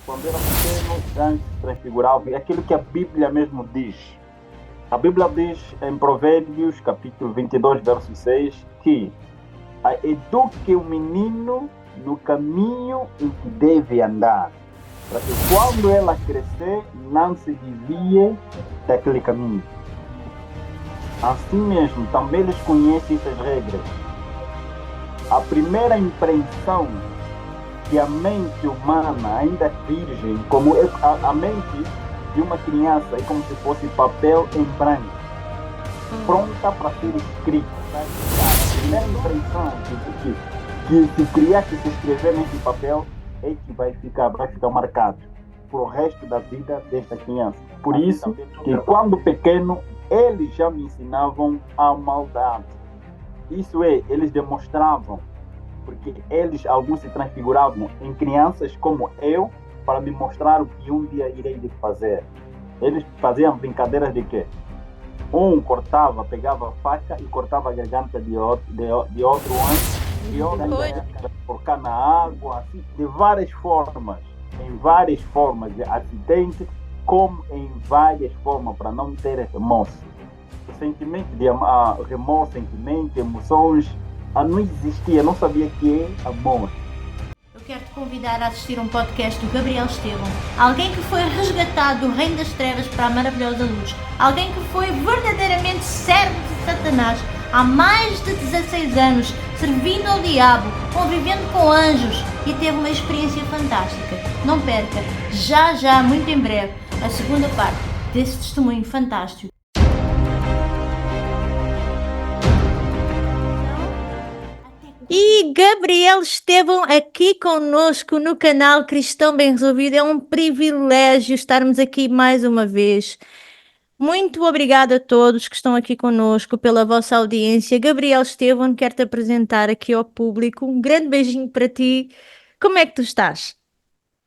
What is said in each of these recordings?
quando era pequeno, antes se transfigurava. É aquilo que a Bíblia mesmo diz. A Bíblia diz em Provérbios, capítulo 22, verso 6, que eduque o menino no caminho em que deve andar, para que quando ela crescer, não se desvie daquele caminho. Assim mesmo, também eles conhecem essas regras. A primeira impressão que a mente humana, ainda virgem, como a mente de uma criança, é como se fosse papel em branco, pronta para ser escrita. A primeira impressão que se criar, que se escrever nesse papel, é que vai ficar marcado para o resto da vida desta criança. Por isso, que quando pequeno, eles já me ensinavam a maldade. Isso é, eles demonstravam, porque eles, alguns se transfiguravam em crianças como eu, para me mostrar o que um dia irei fazer. Eles faziam brincadeiras de quê? Um cortava, pegava a faca e cortava a garganta de outro antes, e outro colocar na água, assim, de várias formas, em várias formas de acidente, como em várias formas, para não ter remorso. O sentimento de remorso, sentimento, emoções, não existia, não sabia que é amor. Eu quero te convidar a assistir um podcast do Gabriel Estevam, alguém que foi resgatado do reino das trevas para a maravilhosa luz, alguém que foi verdadeiramente servo de Satanás há mais de 16 anos, servindo ao diabo, convivendo com anjos e teve uma experiência fantástica. Não perca, já, muito em breve, a segunda parte desse testemunho fantástico. E Gabriel Estevam aqui conosco no canal Cristão Bem Resolvido. É um privilégio estarmos aqui mais uma vez. Muito obrigada a todos que estão aqui conosco pela vossa audiência. Gabriel Estevam, quero-te apresentar aqui ao público. Um grande beijinho para ti. Como é que tu estás?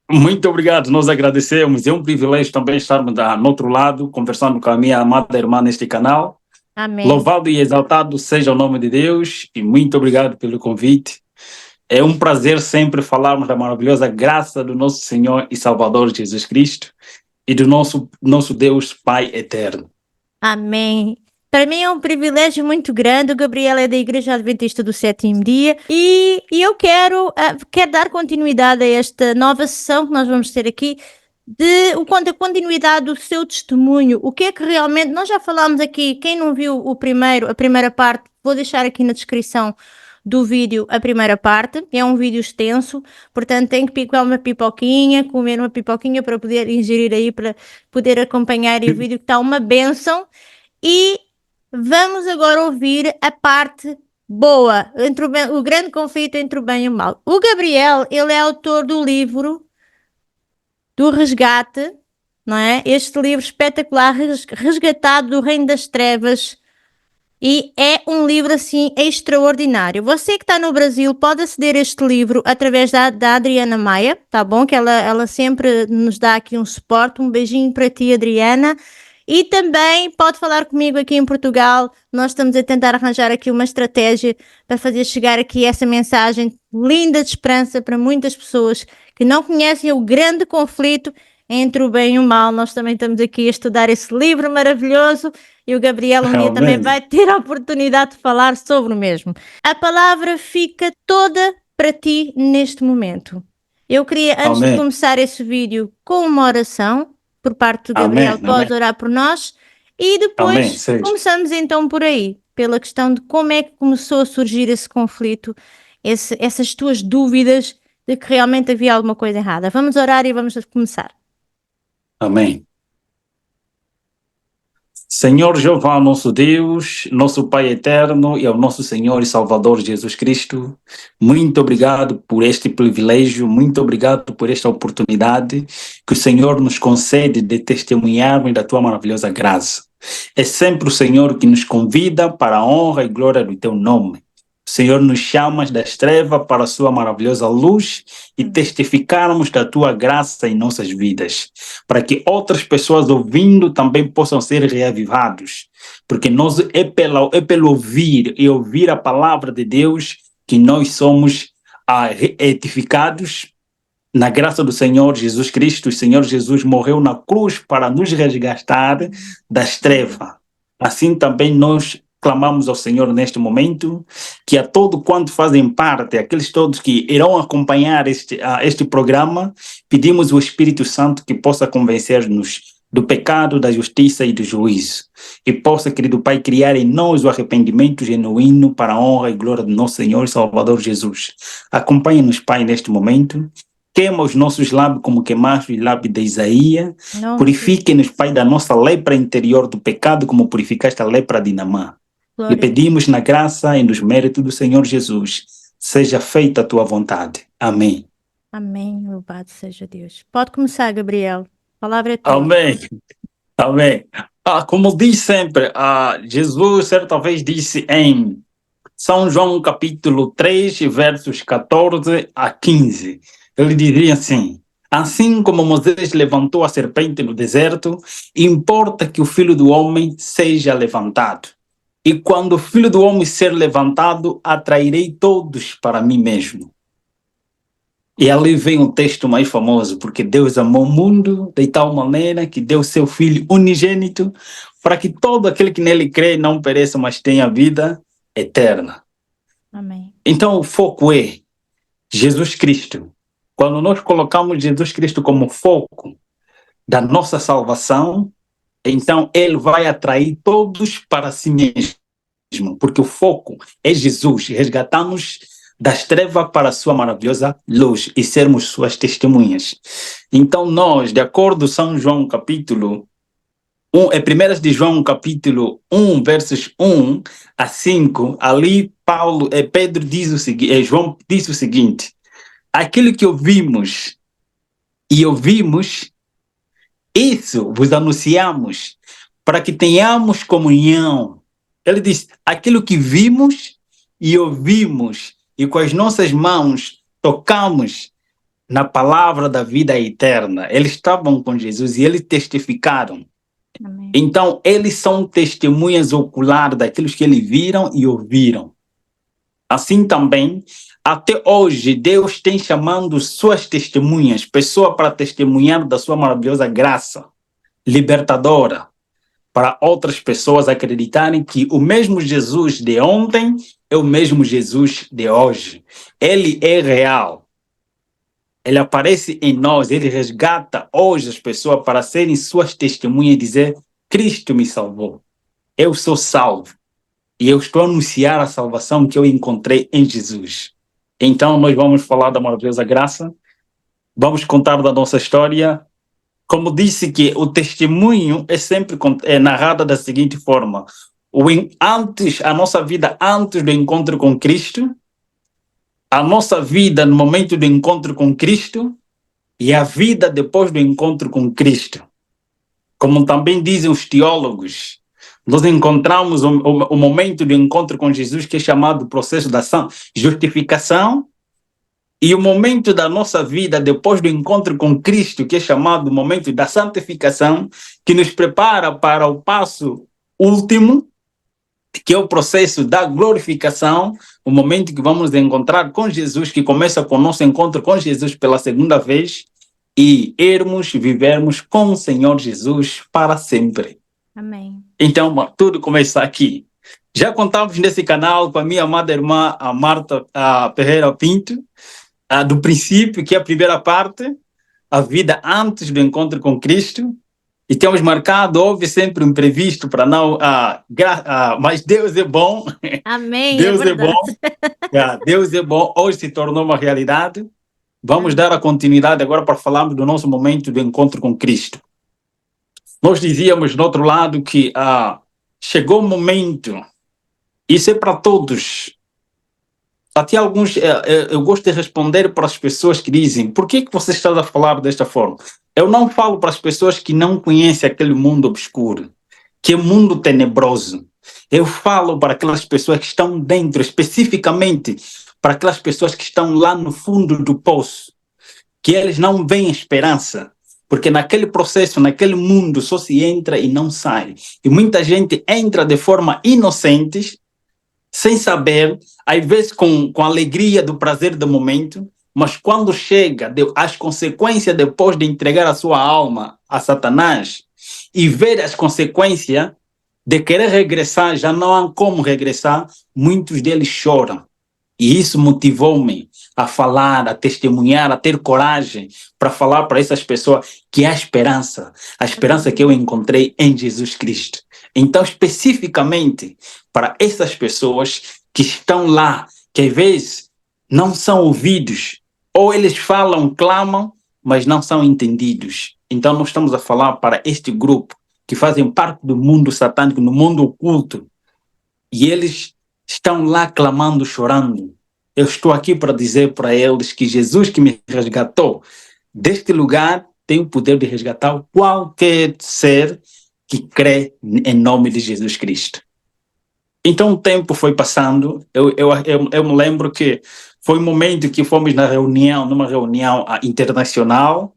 Muito obrigado, nós agradecemos. É um privilégio também estarmos no outro lado, conversando com a minha amada irmã neste canal. Amém. Louvado e exaltado seja o nome de Deus e muito obrigado pelo convite. É um prazer sempre falarmos da maravilhosa graça do nosso Senhor e Salvador Jesus Cristo e do nosso Deus Pai eterno. Amém. Para mim é um privilégio muito grande. O Gabriel é da Igreja Adventista do Sétimo Dia e eu quero dar continuidade a esta nova sessão que nós vamos ter aqui, a continuidade do seu testemunho. O que é que realmente, nós já falámos aqui, quem não viu a primeira parte, vou deixar aqui na descrição do vídeo a primeira parte. É um vídeo extenso, portanto tem que picar uma pipoquinha, comer uma pipoquinha para poder ingerir aí, para poder acompanhar o vídeo, que está uma bênção. E vamos agora ouvir a parte boa, o grande conflito entre o bem e o mal. O Gabriel, ele é autor do livro do Resgate, não é? Este livro espetacular, Resgatado do Reino das Trevas, e é um livro assim extraordinário. Você que está no Brasil pode aceder a este livro através da Adriana Maia, tá bom? Que ela sempre nos dá aqui um suporte. Um beijinho para ti, Adriana. E também pode falar comigo aqui em Portugal. Nós estamos a tentar arranjar aqui uma estratégia para fazer chegar aqui essa mensagem linda de esperança para muitas pessoas que não conhecem o grande conflito entre o bem e o mal. Nós também estamos aqui a estudar esse livro maravilhoso e o Gabriel um dia também vai ter a oportunidade de falar sobre o mesmo. A palavra fica toda para ti neste momento. Eu queria, antes de começar esse vídeo, com uma oração por parte do Gabriel, podes orar por nós e depois começamos então por aí, pela questão de como é que começou a surgir esse conflito, essas tuas dúvidas de que realmente havia alguma coisa errada. Vamos orar e vamos começar. Amém. Senhor Jeová, nosso Deus, nosso Pai eterno e ao nosso Senhor e Salvador Jesus Cristo, muito obrigado por este privilégio, muito obrigado por esta oportunidade que o Senhor nos concede de testemunharmos da tua maravilhosa graça. É sempre o Senhor que nos convida para a honra e glória do teu nome. O Senhor nos chama das trevas para a sua maravilhosa luz e testificarmos da tua graça em nossas vidas, para que outras pessoas ouvindo também possam ser reavivados, porque nós é pelo ouvir e ouvir a palavra de Deus que nós somos edificados na graça do Senhor Jesus Cristo, o Senhor Jesus morreu na cruz para nos resgatar das trevas. Assim também nós clamamos ao Senhor neste momento, que a todo quanto fazem parte, aqueles todos que irão acompanhar este programa, pedimos o Espírito Santo que possa convencer-nos do pecado, da justiça e do juízo, e possa, querido Pai, criar em nós o arrependimento genuíno para a honra e glória do nosso Senhor e Salvador Jesus. Acompanhe-nos, Pai, neste momento. Queima os nossos lábios como queimaste os lábios de Isaías. Purifique-nos, Pai, da nossa lepra interior do pecado, como purificaste a lepra de Naamã. E pedimos na graça e nos méritos do Senhor Jesus, seja feita a tua vontade. Amém. Amém, louvado seja Deus. Pode começar, Gabriel. A palavra é tua. Amém. Amém. Como diz sempre, Jesus certa vez disse em São João capítulo 3, versos 14 a 15. Ele dizia assim: assim como Moisés levantou a serpente no deserto, importa que o Filho do Homem seja levantado. E quando o Filho do Homem ser levantado, atrairei todos para mim mesmo. E ali vem um texto mais famoso, porque Deus amou o mundo de tal maneira que deu seu Filho unigênito para que todo aquele que nele crê não pereça, mas tenha vida eterna. Amém. Então o foco é Jesus Cristo. Quando nós colocamos Jesus Cristo como foco da nossa salvação, então ele vai atrair todos para si mesmo, porque o foco é Jesus, resgatar-nos das trevas para a sua maravilhosa luz e sermos suas testemunhas. Então nós, de acordo com São João capítulo 1, 1 de João capítulo 1, versos 1 a 5, ali Pedro diz o seguinte, João diz o seguinte: aquilo que ouvimos e ouvimos, isso vos anunciamos, para que tenhamos comunhão. Ele diz, aquilo que vimos e ouvimos, e com as nossas mãos tocamos na palavra da vida eterna. Eles estavam com Jesus e eles testificaram. Amém. Então, eles são testemunhas oculares daqueles que eles viram e ouviram. Assim também, até hoje, Deus tem chamando suas testemunhas, pessoas para testemunhar da sua maravilhosa graça libertadora, para outras pessoas acreditarem que o mesmo Jesus de ontem é o mesmo Jesus de hoje. Ele é real. Ele aparece em nós, ele resgata hoje as pessoas para serem suas testemunhas e dizer: Cristo me salvou. Eu sou salvo. E eu estou a anunciar a salvação que eu encontrei em Jesus. Então nós vamos falar da maravilhosa graça, vamos contar da nossa história. Como disse que o testemunho é sempre narrado da seguinte forma: a nossa vida antes do encontro com Cristo, a nossa vida no momento do encontro com Cristo e a vida depois do encontro com Cristo. Como também dizem os teólogos, nós encontramos o momento do encontro com Jesus, que é chamado processo da justificação, e o momento da nossa vida depois do encontro com Cristo, que é chamado momento da santificação, que nos prepara para o passo último, que é o processo da glorificação, o momento que vamos encontrar com Jesus, que começa com o nosso encontro com Jesus pela segunda vez, e vivermos com o Senhor Jesus para sempre. Amém. Então, tudo começa aqui. Já contamos nesse canal com a minha amada irmã, a Marta Ferreira Pinto, do princípio, que é a primeira parte, a vida antes do encontro com Cristo, e temos marcado, houve sempre um imprevisto para não, mas Deus é bom. Amém. Deus é bom. Deus é bom, hoje se tornou uma realidade. Vamos dar a continuidade agora para falarmos do nosso momento do encontro com Cristo. Nós dizíamos do outro lado que chegou o momento, isso é para todos. Até alguns, eu gosto de responder para as pessoas que dizem: por que você está a falar desta forma? Eu não falo para as pessoas que não conhecem aquele mundo obscuro, que é um mundo tenebroso. Eu falo para aquelas pessoas que estão dentro, especificamente para aquelas pessoas que estão lá no fundo do poço, que eles não veem esperança, porque naquele processo, naquele mundo, só se entra e não sai. E muita gente entra de forma inocente, sem saber, às vezes com a alegria do prazer do momento, mas quando chega as consequências depois de entregar a sua alma a Satanás e ver as consequências de querer regressar, já não há como regressar, muitos deles choram. E isso motivou-me a falar, a testemunhar, a ter coragem para falar para essas pessoas que há esperança, a esperança que eu encontrei em Jesus Cristo. Então, especificamente para essas pessoas que estão lá, que às vezes não são ouvidos, ou eles falam, clamam, mas não são entendidos. Então, nós estamos a falar para este grupo que fazem parte do mundo satânico, no mundo oculto, e eles estão lá clamando, chorando. Eu estou aqui para dizer para eles que Jesus que me resgatou deste lugar tem o poder de resgatar qualquer ser que crê em nome de Jesus Cristo. Então o tempo foi passando, eu me lembro que foi um momento que fomos numa reunião internacional.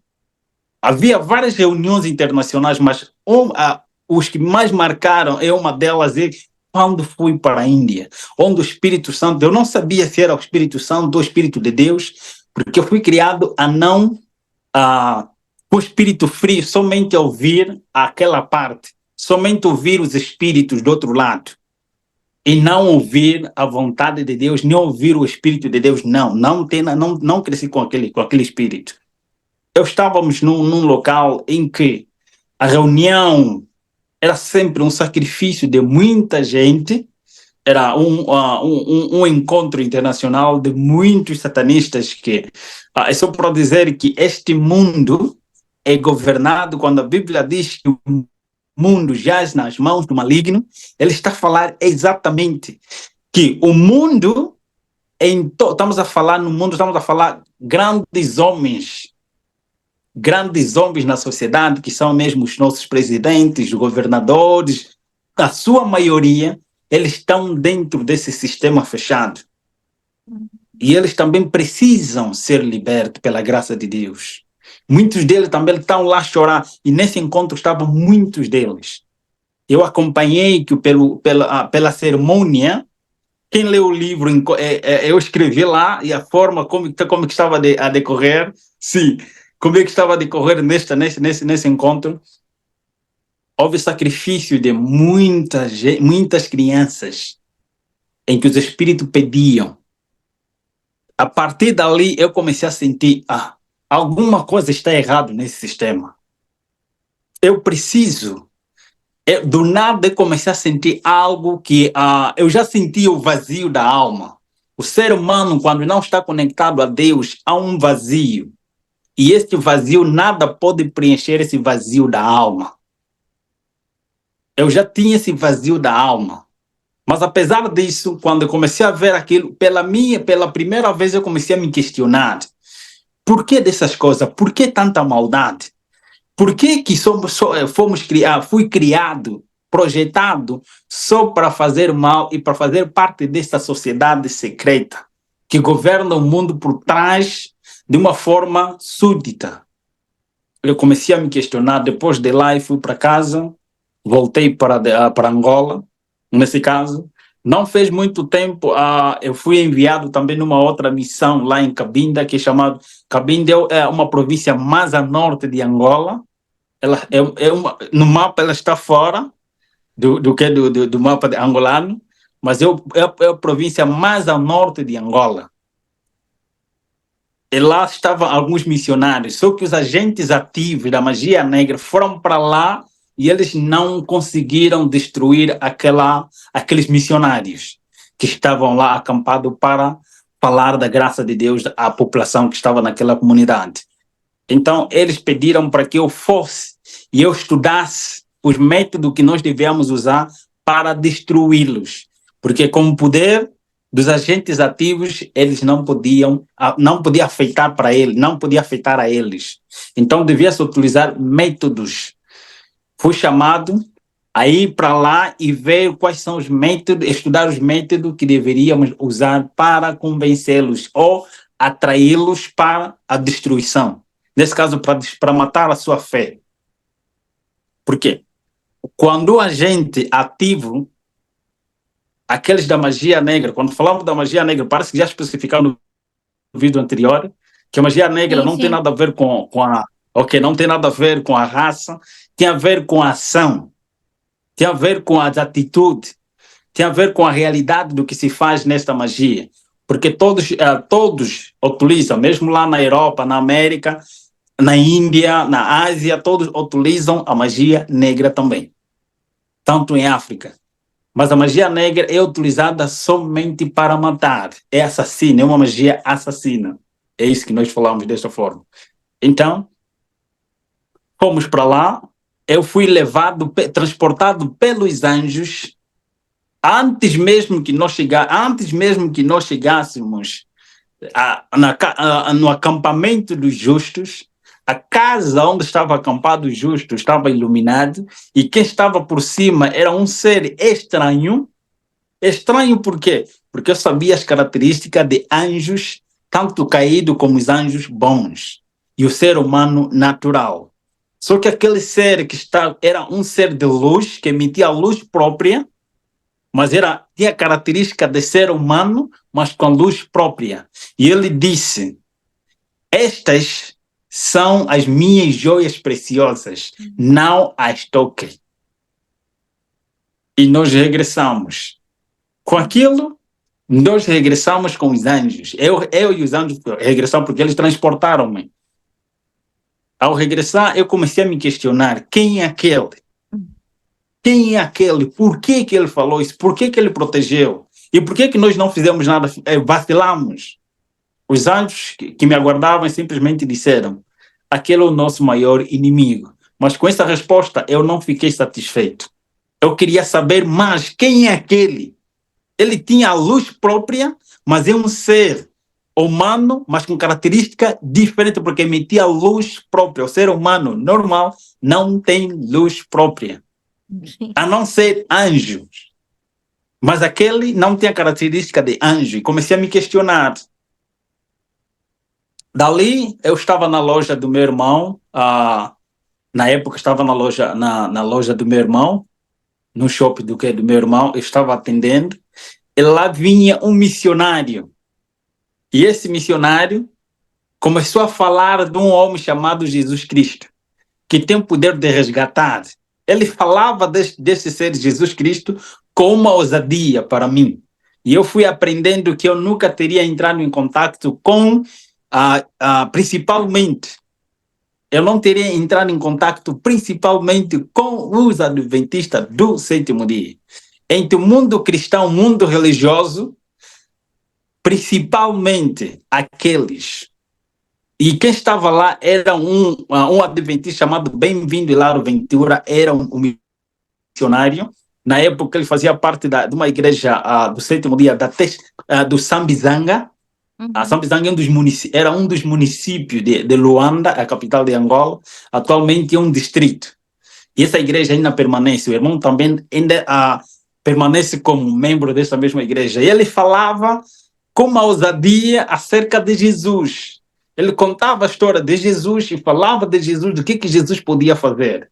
Havia várias reuniões internacionais, mas os que mais marcaram, uma delas é quando fui para a Índia, onde o Espírito Santo, eu não sabia se era o Espírito Santo ou o Espírito de Deus, porque eu fui criado a não com o espírito frio, somente ouvir aquela parte, somente ouvir os espíritos do outro lado, e não ouvir a vontade de Deus, nem ouvir o Espírito de Deus, não cresci com aquele espírito. Estávamos num local em que a reunião era sempre um sacrifício de muita gente, era um encontro internacional de muitos satanistas que, é só para dizer que este mundo é governado, quando a Bíblia diz que o mundo jaz nas mãos do maligno, ele está a falar exatamente que o mundo, estamos a falar no mundo, estamos a falar grandes homens na sociedade, que são mesmo os nossos presidentes, os governadores, a sua maioria, eles estão dentro desse sistema fechado. E eles também precisam ser libertos pela graça de Deus. Muitos deles também estão lá a chorar, e nesse encontro estavam muitos deles. Eu acompanhei que pela cerimônia, quem leu o livro, eu escrevi lá, e a forma como que estava a decorrer, sim, como é que estava a decorrer nesse encontro. Houve sacrifício de muitas crianças, em que os espíritos pediam. A partir dali, eu comecei a sentir, alguma coisa está errada nesse sistema. Eu preciso. Do nada, eu comecei a sentir algo que eu já sentia o vazio da alma. O ser humano, quando não está conectado a Deus, há um vazio. E este vazio, nada pode preencher esse vazio da alma. Eu já tinha esse vazio da alma. Mas apesar disso, quando eu comecei a ver aquilo, pela primeira vez eu comecei a me questionar. Por que dessas coisas? Por que tanta maldade? Por que fui criado, projetado só para fazer mal e para fazer parte dessa sociedade secreta que governa o mundo por trás de uma forma súdita? Eu comecei a me questionar. Depois de lá, eu fui para casa, voltei para Angola, nesse caso. Não fez muito tempo, eu fui enviado também numa outra missão lá em Cabinda, que é chamado... Cabinda é uma província mais a norte de Angola. Ela no mapa ela está fora do mapa angolano, mas é a província mais a norte de Angola. E lá estavam alguns missionários, só que os agentes ativos da magia negra foram para lá e eles não conseguiram destruir aqueles missionários que estavam lá acampados para falar da graça de Deus à população que estava naquela comunidade. Então, eles pediram para que eu fosse e eu estudasse os métodos que nós devemos usar para destruí-los. Porque com o poder dos agentes ativos, eles não podia afetar para eles, não podia afetar a eles. Então, devia-se utilizar métodos. Fui chamado a ir para lá e ver quais são os métodos, estudar os métodos que deveríamos usar para convencê-los ou atraí-los para a destruição. Nesse caso, para matar a sua fé. Por quê? Quando o agente ativo, aqueles da magia negra, quando falamos da magia negra, parece que já especificamos no vídeo anterior, Que a magia negra Sim, não tem sim. nada a ver com a... Ok, não tem nada a ver com a raça, tem a ver com a ação, tem a ver com as atitudes, tem a ver com a realidade do que se faz nesta magia. Porque todos utilizam, mesmo lá na Europa, na América, na Índia, na Ásia, todos utilizam a magia negra também. Tanto em África. Mas a magia negra é utilizada somente para matar. É assassina, é uma magia assassina. É isso que nós falamos desta forma. Então, fomos para lá, eu fui transportado pelos anjos, antes mesmo que nós chegássemos no acampamento dos justos. A casa onde estava acampado o justo estava iluminada, e quem estava por cima era um ser estranho. Estranho por quê? Porque eu sabia as características de anjos, tanto caídos como os anjos bons, e o ser humano natural. Só que aquele ser era um ser de luz, que emitia luz própria, mas tinha a característica de ser humano, mas com luz própria. E ele disse: estas são as minhas joias preciosas, não as toque. E nós regressamos. Com aquilo, nós regressamos com os anjos. Eu e os anjos regressamos porque eles transportaram-me. Ao regressar, eu comecei a me questionar: quem é aquele? Quem é aquele? Por que ele falou isso? Por que ele protegeu? E por que nós não fizemos nada? Vacilamos. Os anjos que me aguardavam simplesmente disseram: aquele é o nosso maior inimigo. Mas com essa resposta eu não fiquei satisfeito. Eu queria saber mais: quem é aquele? Ele tinha a luz própria, mas é um ser humano, mas com característica diferente, porque emitia luz própria. O ser humano normal não tem luz própria, a não ser anjos. Mas aquele não tem a característica de anjo. E comecei a me questionar. Dali, eu estava na loja do meu irmão. Na época, estava na loja do meu irmão, no shopping do meu irmão. Eu estava atendendo. E lá vinha um missionário. E esse missionário começou a falar de um homem chamado Jesus Cristo, que tem o poder de resgatar. Ele falava desse ser Jesus Cristo com uma ousadia para mim. E eu fui aprendendo que eu nunca teria entrado em contato com, principalmente, eu não teria entrado em contato principalmente com os adventistas do sétimo dia. Entre o mundo cristão, o mundo religioso, principalmente aqueles. E quem estava lá era um adventista chamado Bem-vindo Hilaro Ventura, era um missionário. Na época ele fazia parte de uma igreja do sétimo dia do Sambizanga. A Sambizanga era um dos municípios de Luanda, a capital de Angola. Atualmente é um distrito. E essa igreja ainda permanece. O irmão também ainda permanece como membro dessa mesma igreja. E ele falava com uma ousadia acerca de Jesus. Ele contava a história de Jesus e falava de Jesus, do que Jesus podia fazer.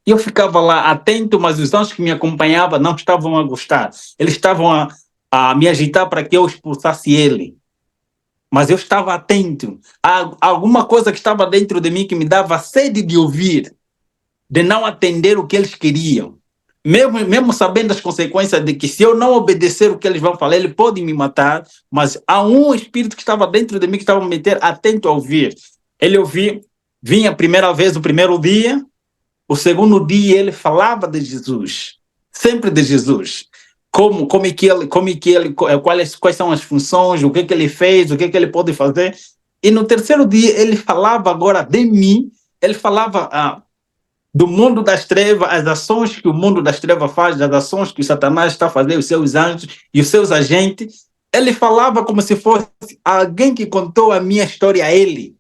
E eu ficava lá atento, mas os anjos que me acompanhavam não estavam a gostar. Eles estavam a me agitar para que eu expulsasse ele. Mas eu estava atento. Há alguma coisa que estava dentro de mim que me dava sede de ouvir, de não atender o que eles queriam. Mesmo sabendo as consequências de que se eu não obedecer o que eles vão falar, ele pode me matar, mas há um espírito que estava dentro de mim que estava me meter atento a ouvir. Ele vinha a primeira vez, o primeiro dia, o segundo dia ele falava de Jesus, sempre de Jesus. Quais são as funções, o que ele fez, o que ele pode fazer. E no terceiro dia ele falava agora de mim, ele falava do mundo das trevas, as ações que o mundo das trevas faz, as ações que o Satanás está fazendo, os seus anjos e os seus agentes. Ele falava como se fosse alguém que contou a minha história a ele.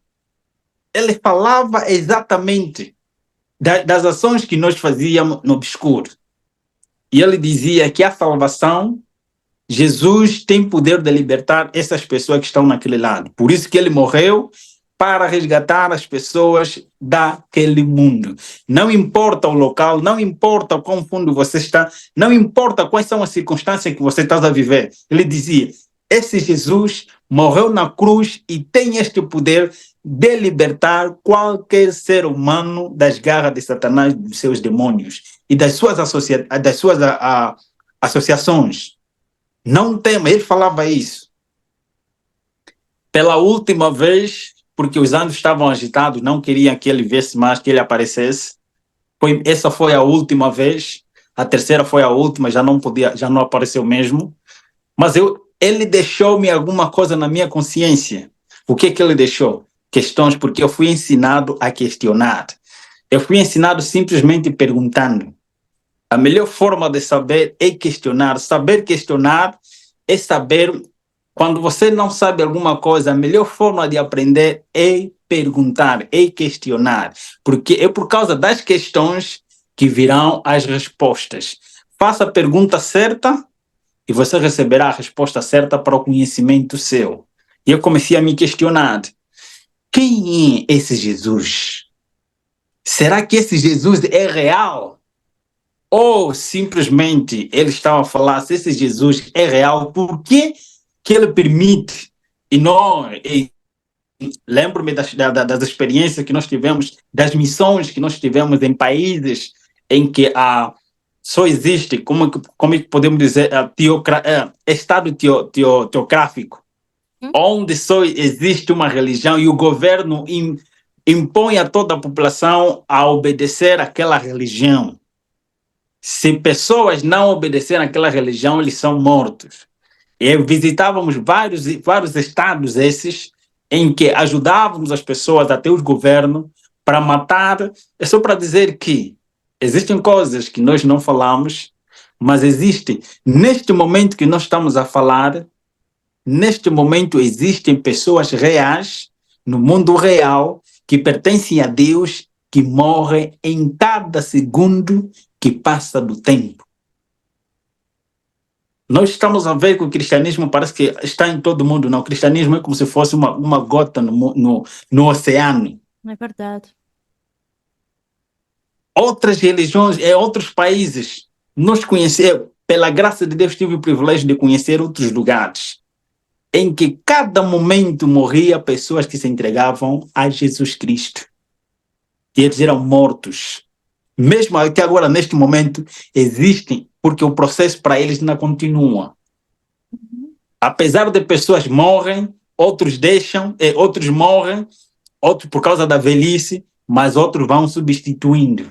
Ele falava exatamente das ações que nós fazíamos no obscuro. E ele dizia que a salvação, Jesus tem poder de libertar essas pessoas que estão naquele lado. Por isso que ele morreu, para resgatar as pessoas daquele mundo. Não importa o local, não importa o quão fundo você está, não importa quais são as circunstâncias que você está a viver. Ele dizia, esse Jesus morreu na cruz e tem este poder de libertar qualquer ser humano das garras de Satanás, dos seus demônios e das suas, associações. Não tema, ele falava isso. Pela última vez, porque os anjos estavam agitados, não queriam que ele viesse mais, que ele aparecesse. Essa foi a última vez. A terceira foi a última, já não apareceu mesmo. Mas ele deixou-me alguma coisa na minha consciência. O que ele deixou? Questões, porque eu fui ensinado a questionar. Eu fui ensinado simplesmente perguntando. A melhor forma de saber é questionar. Saber questionar é saber, quando você não sabe alguma coisa, a melhor forma de aprender é perguntar, é questionar. Porque é por causa das questões que virão as respostas. Faça a pergunta certa e você receberá a resposta certa para o conhecimento seu. E eu comecei a me questionar. Quem é esse Jesus? Será que esse Jesus é real? Ou simplesmente ele estava a falar, se esse Jesus é real, por que ele permite? E nós, lembro-me das experiências que nós tivemos, das missões que nós tivemos em países em que só existe, como podemos dizer, Estado teocrático, onde só existe uma religião e o governo impõe a toda a população a obedecer àquela religião. Se pessoas não obedecerem àquela religião, eles são mortos. E visitávamos vários estados esses em que ajudávamos as pessoas, até os governos, para matar. É só para dizer que existem coisas que nós não falamos, mas existem. Neste momento que nós estamos a falar, neste momento existem pessoas reais, no mundo real, que pertencem a Deus, que morrem em cada segundo que passa do tempo. Nós estamos a ver que o cristianismo parece que está em todo mundo. Não, o cristianismo é como se fosse uma gota no oceano. É verdade. Outras religiões, outros países, nós conhecemos, pela graça de Deus, tive o privilégio de conhecer outros lugares em que cada momento morria pessoas que se entregavam a Jesus Cristo. E eles eram mortos. Mesmo até agora, neste momento, existem, porque o processo para eles não continua. Apesar de pessoas morrem, outros deixam, outros morrem, outros por causa da velhice, mas outros vão substituindo.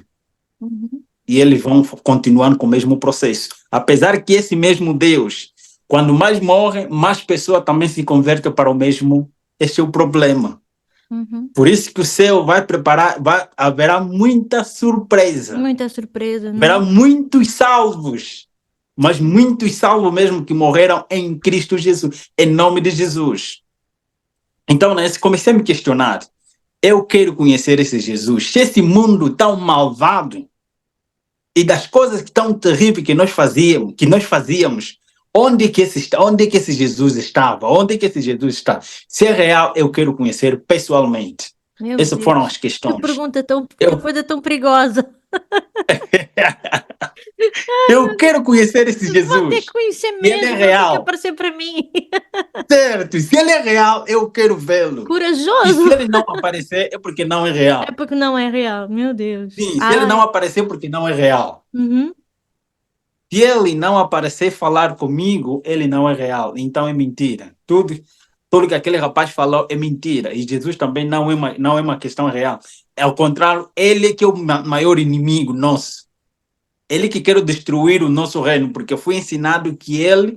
E eles vão continuando com o mesmo processo. Apesar que esse mesmo Deus, quando mais morrem, mais pessoas também se convertem para o mesmo. Este é o problema. Por isso que o céu vai preparar, haverá muita surpresa. Muita surpresa. Haverá muitos salvos, mas muitos salvos mesmo que morreram em Cristo Jesus, em nome de Jesus. Então, comecei a me questionar. Eu quero conhecer esse Jesus. Se esse mundo tão malvado e das coisas tão terríveis que nós fazíamos, onde que esse Jesus estava? Onde que esse Jesus está? Se é real, eu quero conhecer pessoalmente. Essas foram as questões. Que pergunta coisa tão perigosa. Eu quero conhecer esse Jesus. Vou ter que conhecer mesmo. Ele é real. Vai aparecer para mim. Certo. Se ele é real, eu quero vê-lo. Corajoso. E se ele não aparecer, é porque não é real. É porque não é real. Meu Deus. Sim, se ele não aparecer, é porque não é real. Se ele não aparecer falar comigo, ele não é real. Então é mentira. Tudo que aquele rapaz falou é mentira. E Jesus também não é uma questão real. Ao contrário, ele que é o maior inimigo nosso. Ele que quer destruir o nosso reino, porque eu fui ensinado que ele...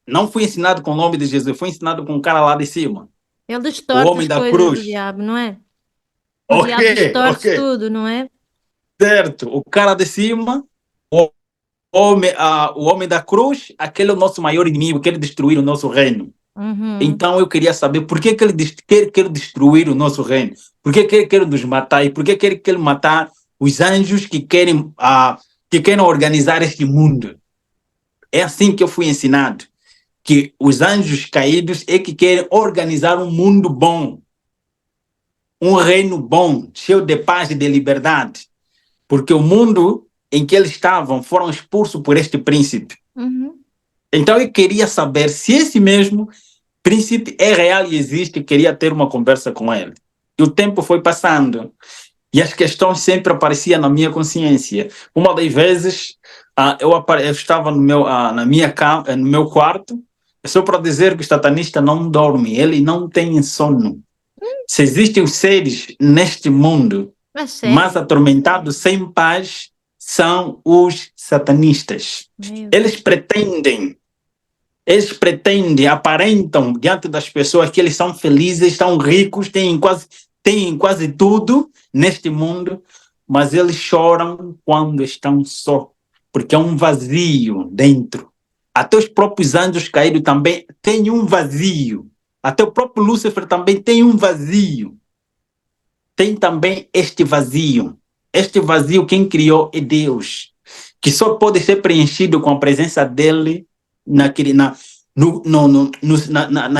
não fui ensinado com o nome de Jesus, fui ensinado com o cara lá de cima. Ele distorce o homem as da coisas cruz. do diabo, não é? O diabo distorce tudo, não é? Certo. O cara de cima, o homem da cruz, aquele é o nosso maior inimigo, quer destruir o nosso reino. Então eu queria saber por que ele quer destruir o nosso reino, por que ele quer nos matar e por que ele quer matar os anjos que querem organizar este mundo. É assim que eu fui ensinado, que os anjos caídos é que querem organizar um mundo bom, um reino bom, cheio de paz e de liberdade, porque o mundo em que eles estavam foram expulsos por este príncipe. Então eu queria saber se esse mesmo príncipe é real e existe, queria ter uma conversa com ele. E o tempo foi passando e as questões sempre apareciam na minha consciência. Uma das vezes eu estava na minha cama, no meu quarto, só para dizer que o satanista não dorme, ele não tem sono. Se existem os seres neste mundo Mas sério? mais atormentados, sem paz, são os satanistas. Meu Eles pretendem, aparentam diante das pessoas que eles são felizes, estão ricos, têm quase tudo neste mundo, mas eles choram quando estão só, porque é um vazio dentro. Até os próprios anjos caídos também têm um vazio. Até o próprio Lúcifer também tem um vazio. Tem também este vazio. Este vazio quem criou é Deus, que só pode ser preenchido com a presença dele na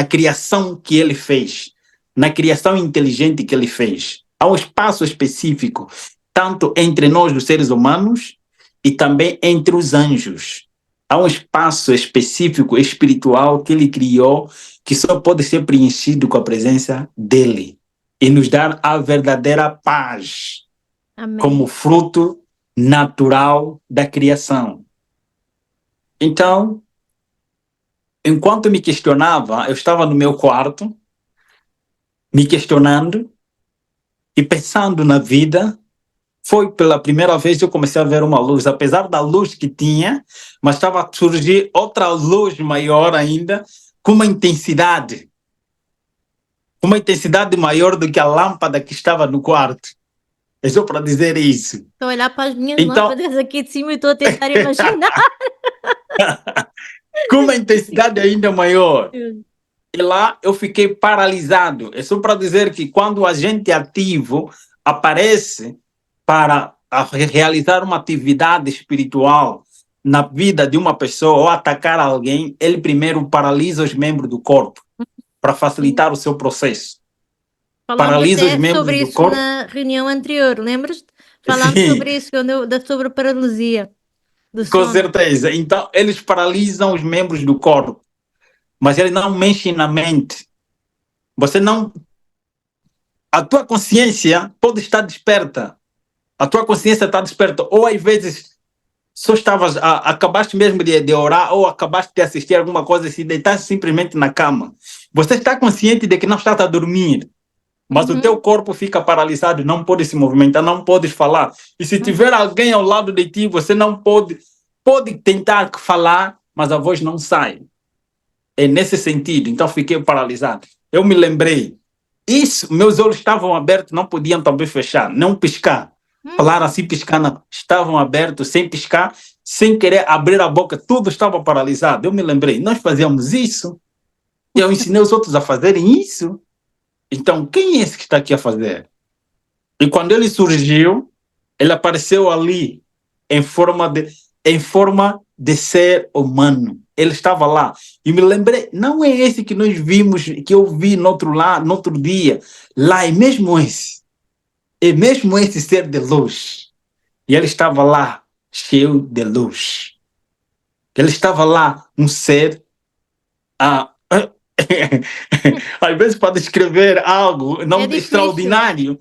criação que ele fez, na criação inteligente que ele fez. Há um espaço específico, tanto entre nós, os seres humanos, e também entre os anjos. Há um espaço específico, espiritual, que ele criou, que só pode ser preenchido com a presença dele e nos dar a verdadeira paz. Amém. Como fruto natural da criação. Então, enquanto me questionava, eu estava no meu quarto, me questionando e pensando na vida. Foi pela primeira vez que eu comecei a ver uma luz, apesar da luz que tinha, mas estava a surgir outra luz maior ainda, com uma intensidade maior do que a lâmpada que estava no quarto. É só para dizer isso. Estou a olhar para as minhas Então, lâmpadas aqui de cima e estou a tentar imaginar. com uma intensidade ainda maior. E lá eu fiquei paralisado. É só para dizer que quando o agente ativo aparece para realizar uma atividade espiritual na vida de uma pessoa ou atacar alguém, ele primeiro paralisa os membros do corpo para facilitar o seu processo. Falámos Paralisa os até membros sobre do isso corpo. na reunião anterior, lembras-te? Falámos Sim. sobre isso, sobre a paralisia do Com sono. certeza. Então, eles paralisam os membros do corpo, mas eles não mexem na mente. A tua consciência pode estar desperta. A tua consciência está desperta. Ou às vezes só acabaste mesmo de orar, ou acabaste de assistir alguma coisa e se deitaste simplesmente na cama. Você está consciente de que não estás a dormir, mas o teu corpo fica paralisado, não pode se movimentar, não podes falar. E se tiver alguém ao lado de ti, você não pode tentar falar, mas a voz não sai. É nesse sentido. Então fiquei paralisado. Eu me lembrei. Isso, meus olhos estavam abertos, não podiam também fechar, não piscar. Falar assim, piscar, não. Estavam abertos, sem piscar, sem querer abrir a boca, tudo estava paralisado. Eu me lembrei, nós fazíamos isso. Eu ensinei os outros a fazerem isso. Então, quem é esse que está aqui a fazer? E quando ele surgiu, ele apareceu ali em forma de ser humano. Ele estava lá. E me lembrei, não é esse que nós vimos, que eu vi no outro dia. Lá é mesmo esse. É mesmo esse ser de luz. E ele estava lá, cheio de luz. Ele estava lá, um ser... às vezes para descrever algo não extraordinário.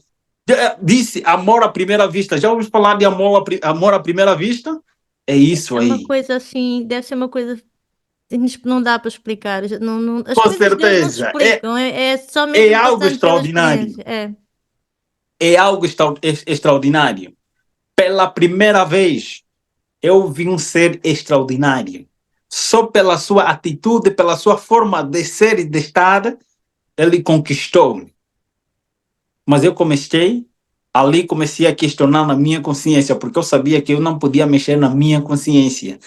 Disse amor à primeira vista. Já ouviu falar de amor à primeira vista? É isso aí. É uma coisa assim, deve ser uma coisa que não dá para explicar. As Com coisas de Deus não se certeza. explicam. É só mesmo algo passando pela extraordinário. experiência. É algo extraordinário. Pela primeira vez, eu vi um ser extraordinário. Só pela sua atitude, pela sua forma de ser e de estar, ele conquistou-me. Mas eu comecei a questionar na minha consciência, porque eu sabia que eu não podia mexer na minha consciência.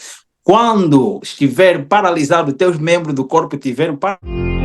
Quando estiver paralisado, teus membros do corpo estiverem paralisados,